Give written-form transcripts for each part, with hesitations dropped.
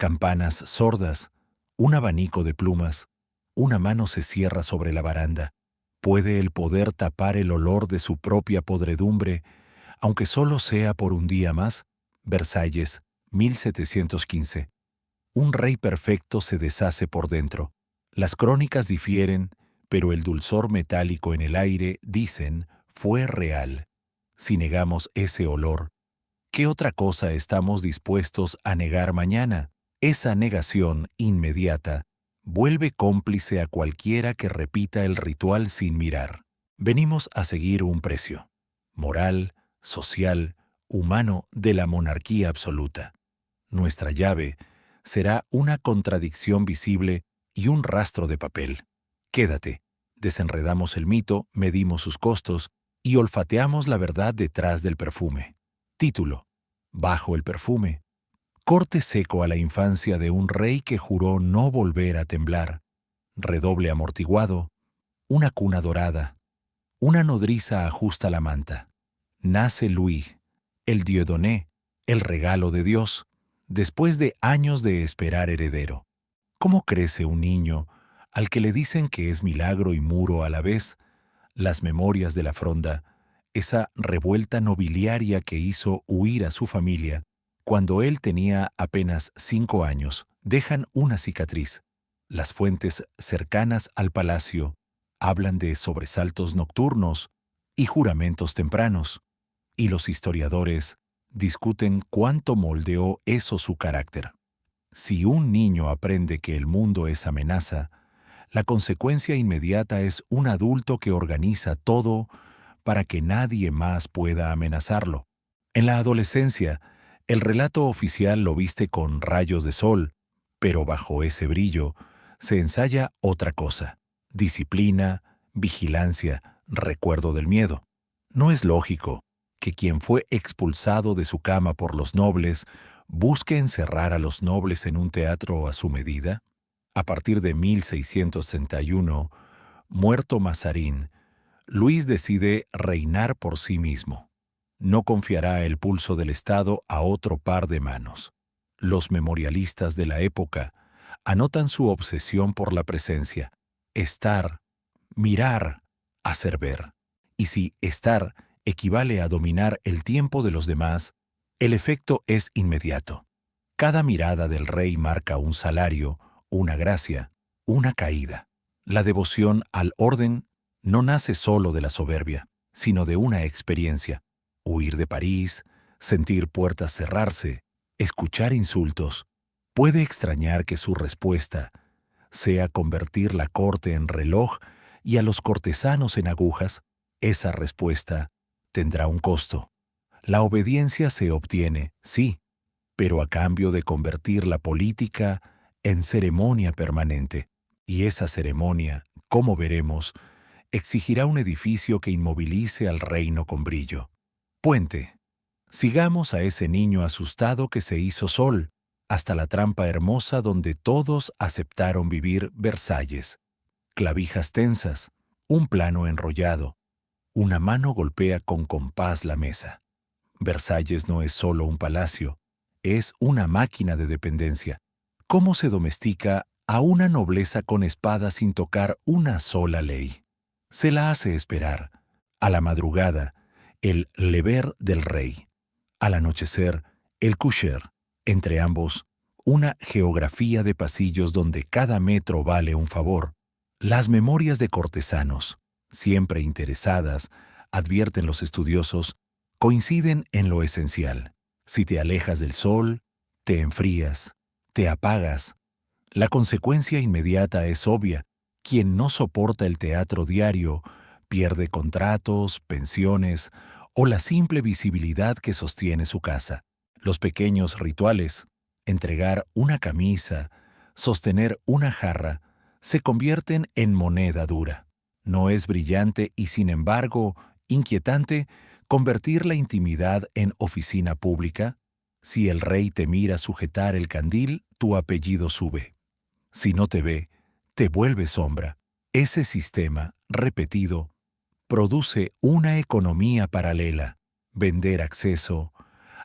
campanas sordas, un abanico de plumas, una mano se cierra sobre la baranda. ¿Puede el poder tapar el olor de su propia podredumbre, aunque solo sea por un día más? Versalles, 1715. Un rey perfecto se deshace por dentro. Las crónicas difieren, pero el dulzor metálico en el aire, dicen, fue real. Si negamos ese olor, ¿qué otra cosa estamos dispuestos a negar mañana? Esa negación inmediata vuelve cómplice a cualquiera que repita el ritual sin mirar. Venimos a seguir un precio, moral, social, humano, de la monarquía absoluta. Nuestra llave será una contradicción visible y un rastro de papel. Quédate, desenredamos el mito, medimos sus costos y olfateamos la verdad detrás del perfume. Título: Bajo el perfume. Corte seco a la infancia de un rey que juró no volver a temblar. Redoble amortiguado, una cuna dorada, una nodriza ajusta la manta. Nace Louis, el Dieudonné, el regalo de Dios, después de años de esperar heredero. ¿Cómo crece un niño al que le dicen que es milagro y muro a la vez? Las memorias de la Fronda, esa revuelta nobiliaria que hizo huir a su familia cuando él tenía apenas 5 años, dejan una cicatriz. Las fuentes cercanas al palacio hablan de sobresaltos nocturnos y juramentos tempranos, y los historiadores discuten cuánto moldeó eso su carácter. Si un niño aprende que el mundo es amenaza, la consecuencia inmediata es un adulto que organiza todo para que nadie más pueda amenazarlo. En la adolescencia, el relato oficial lo viste con rayos de sol, pero bajo ese brillo se ensaya otra cosa: disciplina, vigilancia, recuerdo del miedo. No es lógico que quien fue expulsado de su cama por los nobles busque encerrar a los nobles en un teatro a su medida. A partir de 1661, muerto Mazarín, Luis decide reinar por sí mismo. No confiará el pulso del Estado a otro par de manos. Los memorialistas de la época anotan su obsesión por la presencia: estar, mirar, hacer ver. Y si estar equivale a dominar el tiempo de los demás, el efecto es inmediato. Cada mirada del rey marca un salario, una gracia, una caída. La devoción al orden no nace solo de la soberbia, sino de una experiencia: huir de París, sentir puertas cerrarse, escuchar insultos. Puede extrañar que su respuesta sea convertir la corte en reloj y a los cortesanos en agujas. Esa respuesta tendrá un costo. La obediencia se obtiene, sí, pero a cambio de convertir la política en ceremonia permanente. Y esa ceremonia, como veremos, exigirá un edificio que inmovilice al reino con brillo. Puente. Sigamos a ese niño asustado que se hizo sol, hasta la trampa hermosa donde todos aceptaron vivir. Versalles. Clavijas tensas, un plano enrollado, una mano golpea con compás la mesa. Versalles no es solo un palacio, es una máquina de dependencia. ¿Cómo se domestica a una nobleza con espada sin tocar una sola ley? Se la hace esperar. A la madrugada, el lever del rey. Al anochecer, el coucher. Entre ambos, una geografía de pasillos donde cada metro vale un favor. Las memorias de cortesanos, siempre interesadas, advierten los estudiosos, coinciden en lo esencial. Si te alejas del sol, te enfrías, te apagas. La consecuencia inmediata es obvia: quien no soporta el teatro diario pierde contratos, pensiones o la simple visibilidad que sostiene su casa. Los pequeños rituales, entregar una camisa, sostener una jarra, se convierten en moneda dura. No es brillante y, sin embargo, inquietante convertir la intimidad en oficina pública. Si el rey te mira sujetar el candil, tu apellido sube. Si no te ve, te vuelve sombra. Ese sistema, repetido, produce una economía paralela: vender acceso,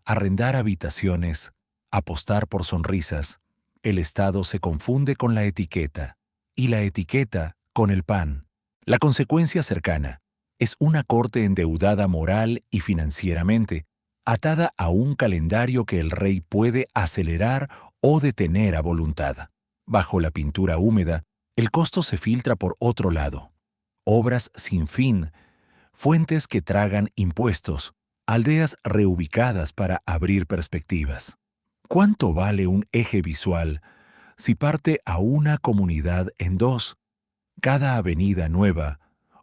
arrendar habitaciones, apostar por sonrisas. el Estado se confunde con la etiqueta, y la etiqueta con el pan. La consecuencia cercana es una corte endeudada moral y financieramente, atada a un calendario que el rey puede acelerar o detener a voluntad. Bajo la pintura húmeda, el costo se filtra por otro lado. Obras sin fin, fuentes que tragan impuestos, aldeas reubicadas para abrir perspectivas. ¿Cuánto vale un eje visual si parte a una comunidad en dos? Cada avenida nueva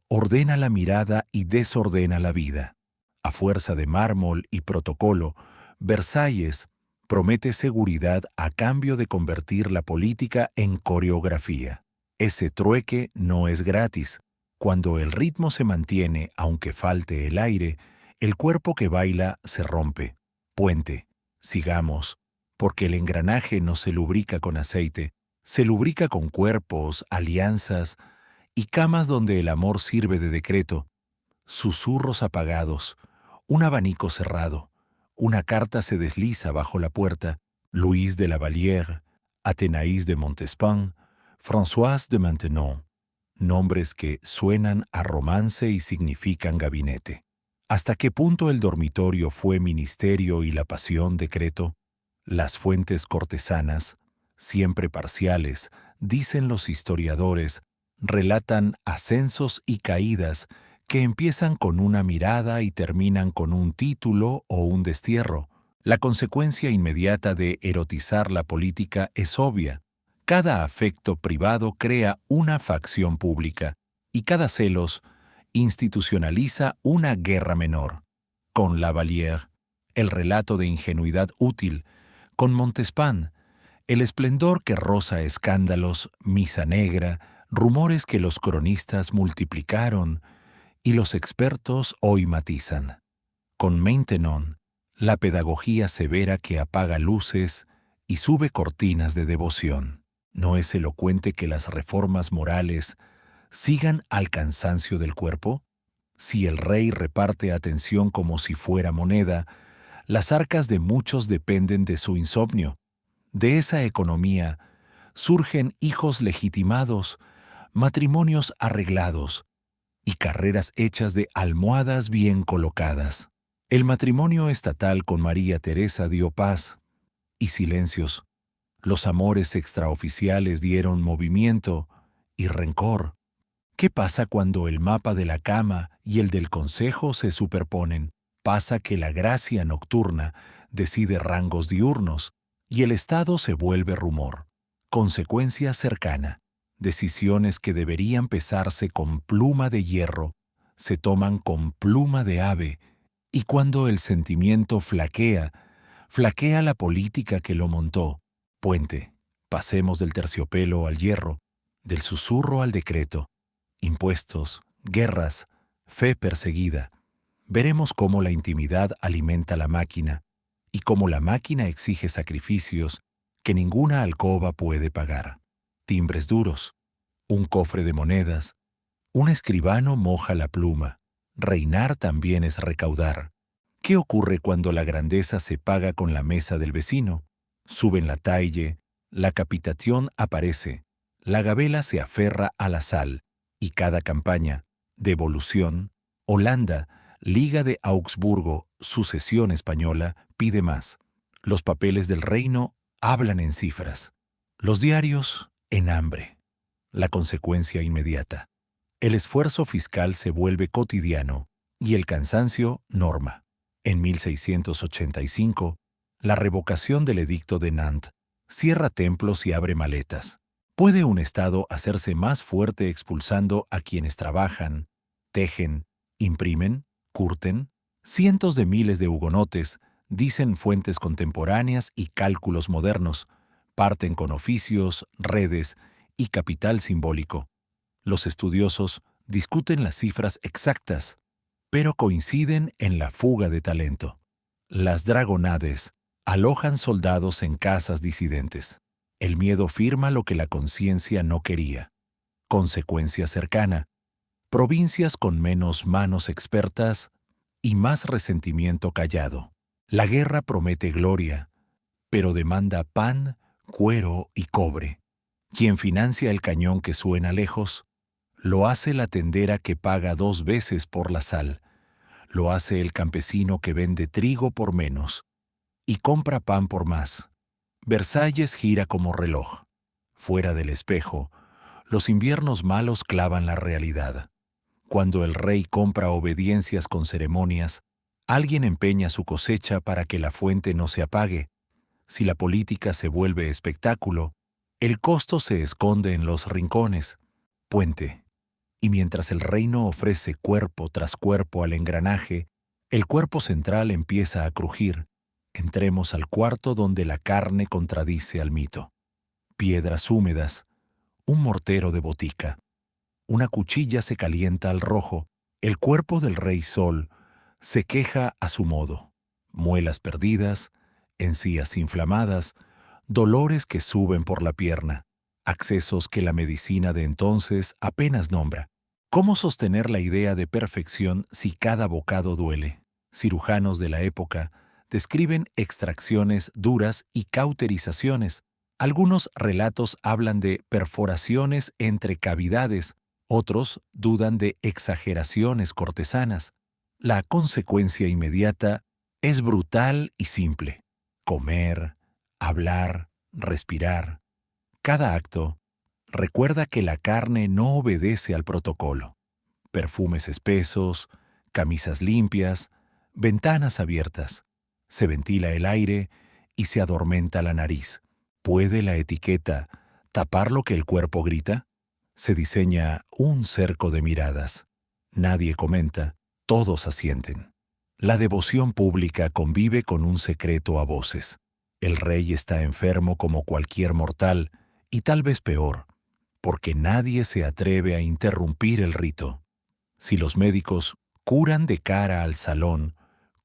ordena la mirada y desordena la vida. A fuerza de mármol y protocolo, Versalles promete seguridad a cambio de convertir la política en coreografía. Ese trueque no es gratis. Cuando el ritmo se mantiene, aunque falte el aire, el cuerpo que baila se rompe. Puente, sigamos, porque el engranaje no se lubrica con aceite, se lubrica con cuerpos, alianzas y camas donde el amor sirve de decreto, susurros apagados, un abanico cerrado, una carta se desliza bajo la puerta, Louise de la Vallière, Athénaïs de Montespan, Françoise de Maintenon, nombres que suenan a romance y significan gabinete. ¿Hasta qué punto el dormitorio fue ministerio y la pasión decreto? Las fuentes cortesanas, siempre parciales, dicen los historiadores, relatan ascensos y caídas que empiezan con una mirada y terminan con un título o un destierro. La consecuencia inmediata de erotizar la política es obvia. Cada afecto privado crea una facción pública y cada celos institucionaliza una guerra menor. Con La Vallière, el relato de ingenuidad útil; con Montespan, el esplendor que roza escándalos, misa negra, rumores que los cronistas multiplicaron y los expertos hoy matizan. Con Maintenon, la pedagogía severa que apaga luces y sube cortinas de devoción. ¿No es elocuente que las reformas morales sigan al cansancio del cuerpo? Si el rey reparte atención como si fuera moneda, las arcas de muchos dependen de su insomnio. De esa economía surgen hijos legitimados, matrimonios arreglados y carreras hechas de almohadas bien colocadas. El matrimonio estatal con María Teresa dio paz y silencios. Los amores extraoficiales dieron movimiento y rencor. ¿Qué pasa cuando el mapa de la cama y el del consejo se superponen? Pasa que la gracia nocturna decide rangos diurnos y el Estado se vuelve rumor. Consecuencia cercana. Decisiones que deberían pesarse con pluma de hierro se toman con pluma de ave, y cuando el sentimiento flaquea, flaquea la política que lo montó. Puente. Pasemos del terciopelo al hierro, del susurro al decreto. Impuestos, guerras, fe perseguida. Veremos cómo la intimidad alimenta la máquina y cómo la máquina exige sacrificios que ninguna alcoba puede pagar. Timbres duros, un cofre de monedas, un escribano moja la pluma. Reinar también es recaudar. ¿Qué ocurre cuando la grandeza se paga con la mesa del vecino? Suben la taille, la capitación aparece, la gabela se aferra a la sal, y cada campaña, devolución, Holanda, Liga de Augsburgo, sucesión española, pide más. Los papeles del reino hablan en cifras. Los diarios en hambre. La consecuencia inmediata. El esfuerzo fiscal se vuelve cotidiano y el cansancio norma. En 1685, la revocación del edicto de Nantes cierra templos y abre maletas. ¿Puede un Estado hacerse más fuerte expulsando a quienes trabajan, tejen, imprimen, curten? Cientos de miles de hugonotes, dicen fuentes contemporáneas y cálculos modernos, parten con oficios, redes y capital simbólico. Los estudiosos discuten las cifras exactas, pero coinciden en la fuga de talento. Las dragonades alojan soldados en casas disidentes. El miedo firma lo que la conciencia no quería. Consecuencia cercana. Provincias con menos manos expertas y más resentimiento callado. La guerra promete gloria, pero demanda pan, cuero y cobre. Quien financia el cañón que suena lejos, lo hace la tendera que paga 2 veces por la sal, lo hace el campesino que vende trigo por menos y compra pan por más. Versalles gira como reloj. Fuera del espejo, los inviernos malos clavan la realidad. Cuando el rey compra obediencias con ceremonias, alguien empeña su cosecha para que la fuente no se apague. Si la política se vuelve espectáculo, el costo se esconde en los rincones. Puente. Y mientras el reino ofrece cuerpo tras cuerpo al engranaje, el cuerpo central empieza a crujir. Entremos al cuarto donde la carne contradice al mito. Piedras húmedas, un mortero de botica. Una cuchilla se calienta al rojo, el cuerpo del rey sol se queja a su modo. Muelas perdidas, encías inflamadas, dolores que suben por la pierna, accesos que la medicina de entonces apenas nombra. ¿Cómo sostener la idea de perfección si cada bocado duele? Cirujanos de la época describen extracciones duras y cauterizaciones. Algunos relatos hablan de perforaciones entre cavidades, otros dudan de exageraciones cortesanas. La consecuencia inmediata es brutal y simple. Comer, hablar, respirar. Cada acto recuerda que la carne no obedece al protocolo. Perfumes espesos, camisas limpias, ventanas abiertas. Se ventila el aire y se adormenta la nariz. ¿Puede la etiqueta tapar lo que el cuerpo grita? Se diseña un cerco de miradas. Nadie comenta, todos asienten. La devoción pública convive con un secreto a voces. El rey está enfermo como cualquier mortal, y tal vez peor, porque nadie se atreve a interrumpir el rito. Si los médicos curan de cara al salón,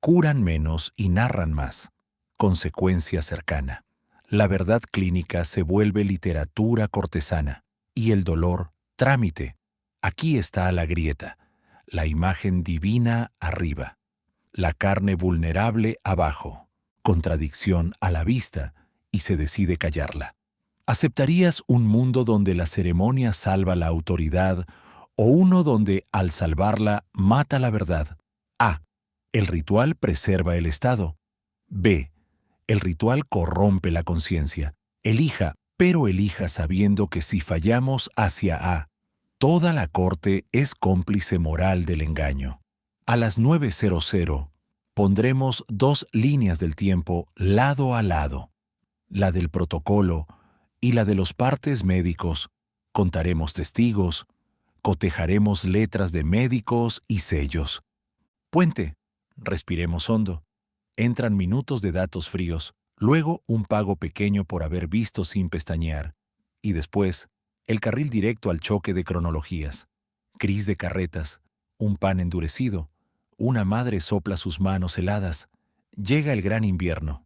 curan menos y narran más. Consecuencia cercana. La verdad clínica se vuelve literatura cortesana y el dolor, trámite. Aquí está la grieta, la imagen divina arriba, la carne vulnerable abajo, contradicción a la vista y se decide callarla. ¿Aceptarías un mundo donde la ceremonia salva la autoridad o uno donde, al salvarla, mata la verdad? A. El ritual preserva el Estado. B. El ritual corrompe la conciencia. Elija, pero elija sabiendo que si fallamos hacia A, toda la corte es cómplice moral del engaño. A las 9:00 pondremos 2 líneas del tiempo lado a lado, la del protocolo y la de los partes médicos. Contaremos testigos, cotejaremos letras de médicos y sellos. Puente. Respiremos hondo. Entran minutos de datos fríos, luego un pago pequeño por haber visto sin pestañear, y después el carril directo al choque de cronologías. Cris de carretas, un pan endurecido, una madre sopla sus manos heladas. Llega el gran invierno.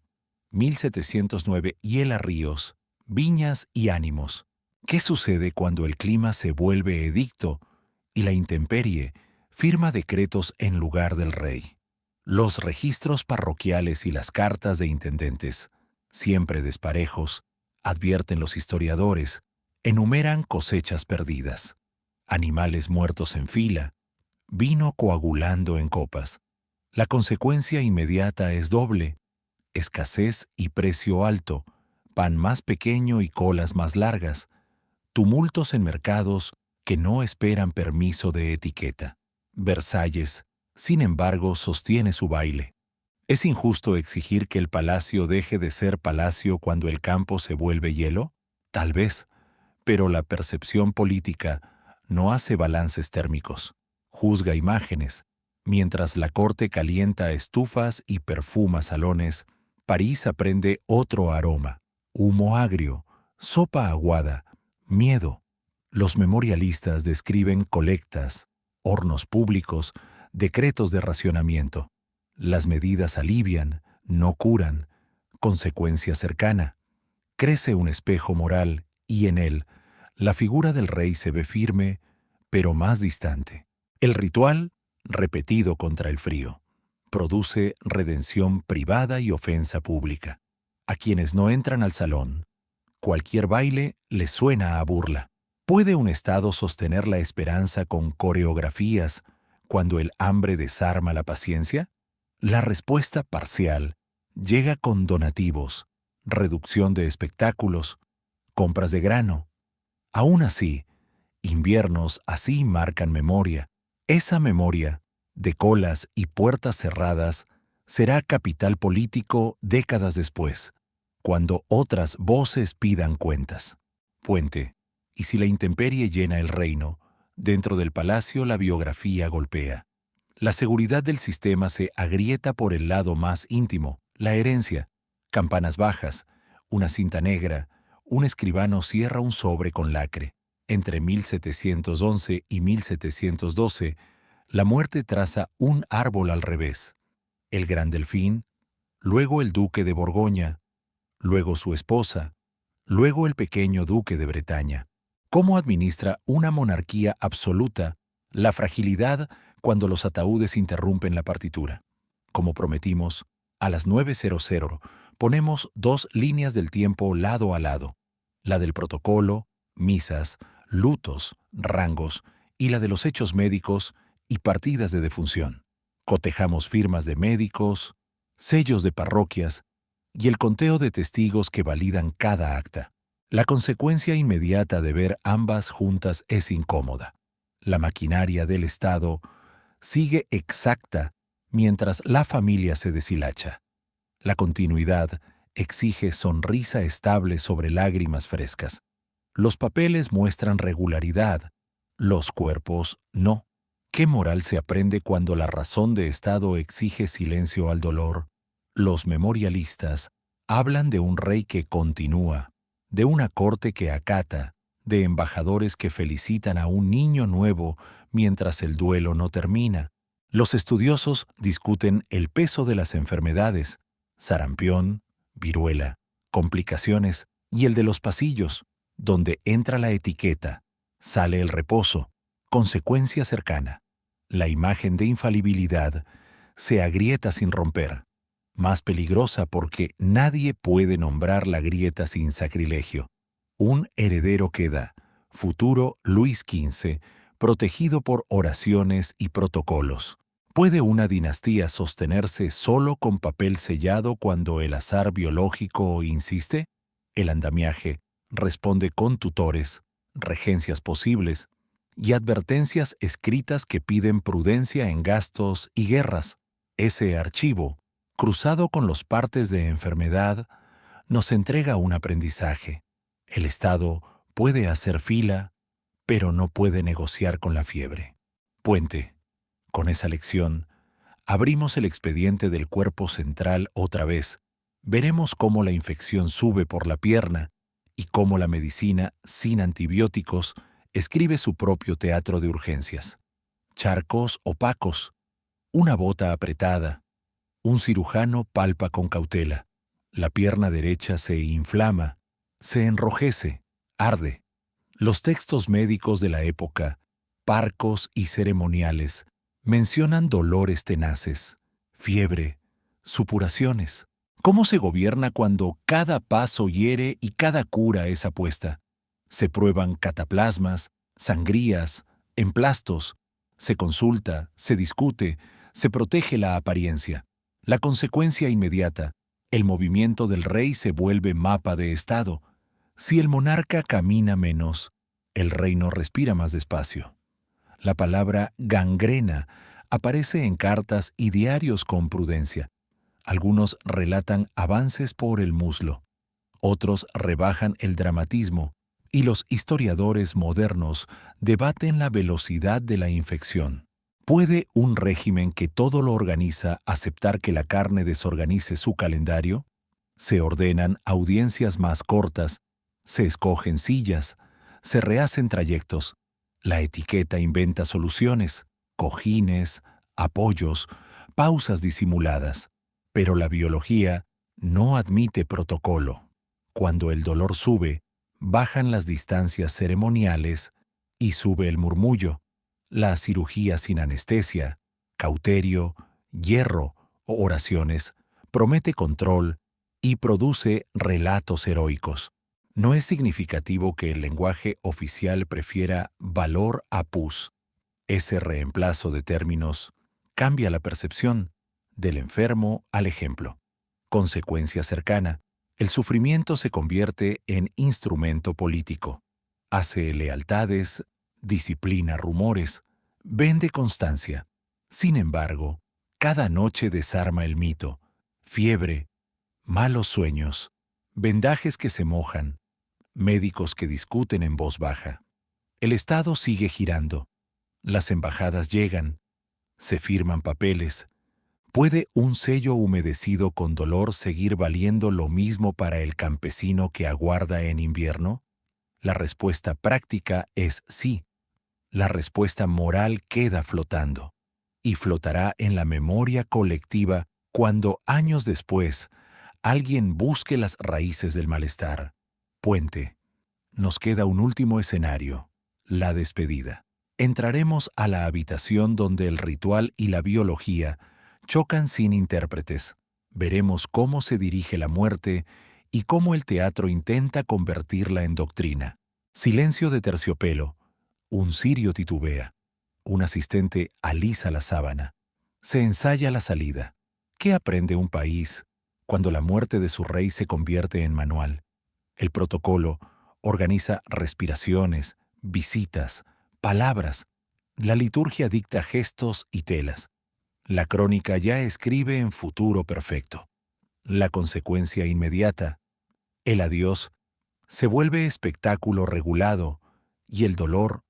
1709 hiela ríos, viñas y ánimos. ¿Qué sucede cuando el clima se vuelve edicto y la intemperie firma decretos en lugar del rey? Los registros parroquiales y las cartas de intendentes, siempre desparejos, advierten los historiadores, enumeran cosechas perdidas, animales muertos en fila, vino coagulando en copas. La consecuencia inmediata es doble: escasez y precio alto, pan más pequeño y colas más largas, tumultos en mercados que no esperan permiso de etiqueta. Versalles, sin embargo, sostiene su baile. ¿Es injusto exigir que el palacio deje de ser palacio cuando el campo se vuelve hielo? Tal vez, pero la percepción política no hace balances térmicos, juzga imágenes. Mientras la corte calienta estufas y perfuma salones, París aprende otro aroma: humo agrio, sopa aguada, miedo. Los memorialistas describen colectas, hornos públicos, decretos de racionamiento. Las medidas alivian, no curan. Consecuencia cercana. Crece un espejo moral y en él la figura del rey se ve firme, pero más distante. El ritual, repetido contra el frío, produce redención privada y ofensa pública. A quienes no entran al salón, Cualquier baile le suena a burla. ¿Puede un Estado sostener la esperanza con coreografías cuando el hambre desarma la paciencia? La respuesta parcial llega con donativos, reducción de espectáculos, compras de grano. Aún así, inviernos así marcan memoria. Esa memoria, de colas y puertas cerradas, será capital político décadas después, cuando otras voces pidan cuentas. Puente. Y si la intemperie llena el reino, dentro del palacio la biografía golpea. La seguridad del sistema se agrieta por el lado más íntimo, la herencia. Campanas bajas, una cinta negra, un escribano cierra un sobre con lacre. Entre 1711 y 1712, la muerte traza un árbol al revés. El gran delfín, luego el duque de Borgoña, luego su esposa, luego el pequeño duque de Bretaña. ¿Cómo administra una monarquía absoluta la fragilidad cuando los ataúdes interrumpen la partitura? Como prometimos, a las 9:00 ponemos 2 líneas del tiempo lado a lado, la del protocolo, misas, lutos, rangos, y la de los hechos médicos y partidas de defunción. Cotejamos firmas de médicos, sellos de parroquias y el conteo de testigos que validan cada acta. La consecuencia inmediata de ver ambas juntas es incómoda. La maquinaria del Estado sigue exacta mientras la familia se deshilacha. La continuidad exige sonrisa estable sobre lágrimas frescas. Los papeles muestran regularidad, los cuerpos no. ¿Qué moral se aprende cuando la razón de Estado exige silencio al dolor? Los memorialistas hablan de un rey que continúa, de una corte que acata, de embajadores que felicitan a un niño nuevo mientras el duelo no termina. Los estudiosos discuten el peso de las enfermedades, sarampión, viruela, complicaciones y el de los pasillos, donde entra la etiqueta, sale el reposo, consecuencia cercana. La imagen de infalibilidad se agrieta sin romper, más peligrosa porque nadie puede nombrar la grieta sin sacrilegio. Un heredero queda, futuro Luis XV, protegido por oraciones y protocolos. ¿Puede una dinastía sostenerse solo con papel sellado cuando el azar biológico insiste? El andamiaje responde con tutores, regencias posibles y advertencias escritas que piden prudencia en gastos y guerras. Ese archivo, cruzado con los partes de enfermedad, nos entrega un aprendizaje. El Estado puede hacer fila, pero no puede negociar con la fiebre. Puente. Con esa lección, abrimos el expediente del cuerpo central otra vez. Veremos cómo la infección sube por la pierna y cómo la medicina, sin antibióticos, escribe su propio teatro de urgencias. Charcos opacos, una bota apretada. Un cirujano palpa con cautela. La pierna derecha se inflama, se enrojece, arde. Los textos médicos de la época, parcos y ceremoniales, mencionan dolores tenaces, fiebre, supuraciones. ¿Cómo se gobierna cuando cada paso hiere y cada cura es apuesta? Se prueban cataplasmas, sangrías, emplastos. Se consulta, se discute, se protege la apariencia. La consecuencia inmediata, el movimiento del rey se vuelve mapa de Estado. Si el monarca camina menos, el reino respira más despacio. La palabra gangrena aparece en cartas y diarios con prudencia. Algunos relatan avances por el muslo, otros rebajan el dramatismo, y los historiadores modernos debaten la velocidad de la infección. ¿Puede un régimen que todo lo organiza aceptar que la carne desorganice su calendario? Se ordenan audiencias más cortas, se escogen sillas, se rehacen trayectos. La etiqueta inventa soluciones, cojines, apoyos, pausas disimuladas. Pero la biología no admite protocolo. Cuando el dolor sube, bajan las distancias ceremoniales y sube el murmullo. La cirugía sin anestesia, cauterio, hierro o oraciones promete control y produce relatos heroicos. No es significativo que el lenguaje oficial prefiera valor a pus. Ese reemplazo de términos cambia la percepción del enfermo al ejemplo. Consecuencia cercana. El sufrimiento se convierte en instrumento político. Hace lealtades, disciplina rumores, vende constancia. Sin embargo, cada noche desarma el mito. Fiebre, malos sueños, vendajes que se mojan, médicos que discuten en voz baja. El Estado sigue girando. Las embajadas llegan, se firman papeles. ¿Puede un sello humedecido con dolor seguir valiendo lo mismo para el campesino que aguarda en invierno? La respuesta práctica es sí. La respuesta moral queda flotando. Y flotará en la memoria colectiva cuando, años después, alguien busque las raíces del malestar. Puente. Nos queda un último escenario, la despedida. Entraremos a la habitación donde el ritual y la biología chocan sin intérpretes. Veremos cómo se dirige la muerte y cómo el teatro intenta convertirla en doctrina. Silencio de terciopelo. Un cirio titubea. Un asistente alisa la sábana. Se ensaya la salida. ¿Qué aprende un país cuando la muerte de su rey se convierte en manual? El protocolo organiza respiraciones, visitas, palabras. La liturgia dicta gestos y telas. La crónica ya escribe en futuro perfecto. La consecuencia inmediata, el adiós, se vuelve espectáculo regulado y el dolor,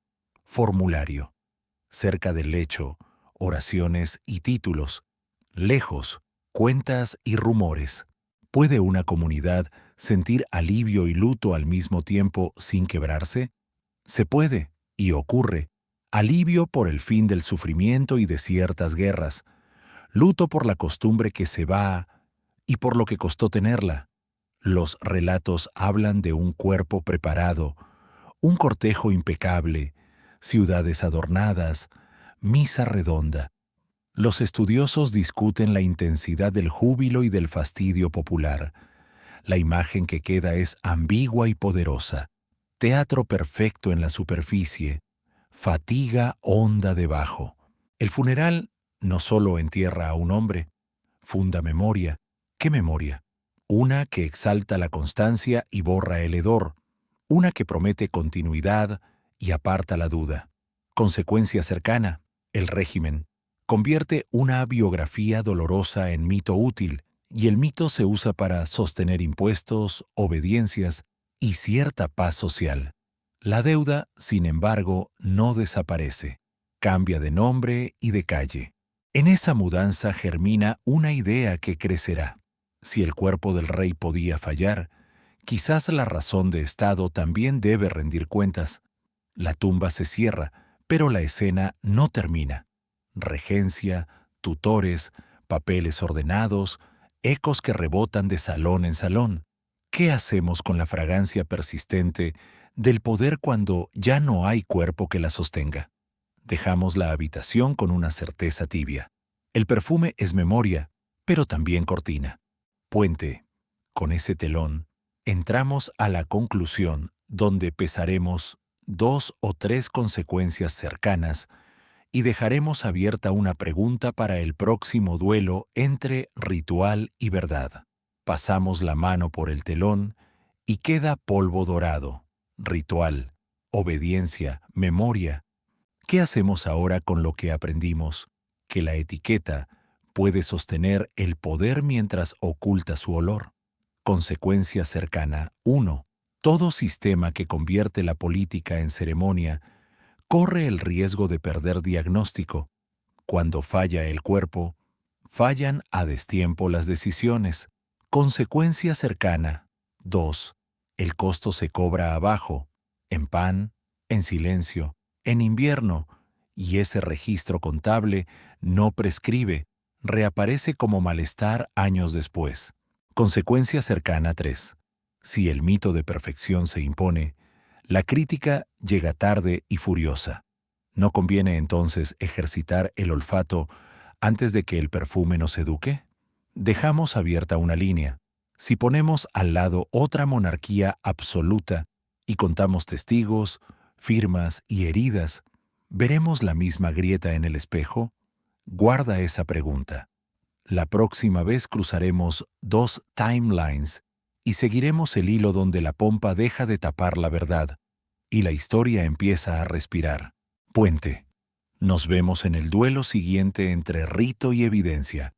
formulario. Cerca del lecho, oraciones y títulos. Lejos, cuentas y rumores. ¿Puede una comunidad sentir alivio y luto al mismo tiempo sin quebrarse? Se puede, y ocurre. Alivio por el fin del sufrimiento y de ciertas guerras. Luto por la costumbre que se va y por lo que costó tenerla. Los relatos hablan de un cuerpo preparado, un cortejo impecable, ciudades adornadas, misa redonda. Los estudiosos discuten la intensidad del júbilo y del fastidio popular. La imagen que queda es ambigua y poderosa. Teatro perfecto en la superficie, fatiga honda debajo. El funeral no solo entierra a un hombre, funda memoria. ¿Qué memoria? Una que exalta la constancia y borra el hedor, una que promete continuidad y aparta la duda. Consecuencia cercana, el régimen. Convierte una biografía dolorosa en mito útil, y el mito se usa para sostener impuestos, obediencias y cierta paz social. La deuda, sin embargo, no desaparece. Cambia de nombre y de calle. En esa mudanza germina una idea que crecerá. Si el cuerpo del rey podía fallar, quizás la razón de Estado también debe rendir cuentas. La tumba se cierra, pero la escena no termina. Regencia, tutores, papeles ordenados, ecos que rebotan de salón en salón. ¿Qué hacemos con la fragancia persistente del poder cuando ya no hay cuerpo que la sostenga? Dejamos la habitación con una certeza tibia. El perfume es memoria, pero también cortina. Puente. Con ese telón, entramos a la conclusión donde pesaremos 2 o 3 consecuencias cercanas y dejaremos abierta una pregunta para el próximo duelo entre ritual y verdad. Pasamos la mano por el telón y queda polvo dorado. Ritual, obediencia, memoria. ¿Qué hacemos ahora con lo que aprendimos? Que la etiqueta puede sostener el poder mientras oculta su olor. Consecuencia cercana 1. Todo sistema que convierte la política en ceremonia corre el riesgo de perder diagnóstico. Cuando falla el cuerpo, fallan a destiempo las decisiones. Consecuencia cercana 2. El costo se cobra abajo, en pan, en silencio, en invierno, y ese registro contable no prescribe, reaparece como malestar años después. Consecuencia cercana 3. Si el mito de perfección se impone, la crítica llega tarde y furiosa. ¿No conviene entonces ejercitar el olfato antes de que el perfume nos eduque? Dejamos abierta una línea. Si ponemos al lado otra monarquía absoluta y contamos testigos, firmas y heridas, ¿veremos la misma grieta en el espejo? Guarda esa pregunta. La próxima vez cruzaremos dos timelines y seguiremos el hilo donde la pompa deja de tapar la verdad y la historia empieza a respirar. Puente. Nos vemos en el duelo siguiente entre rito y evidencia.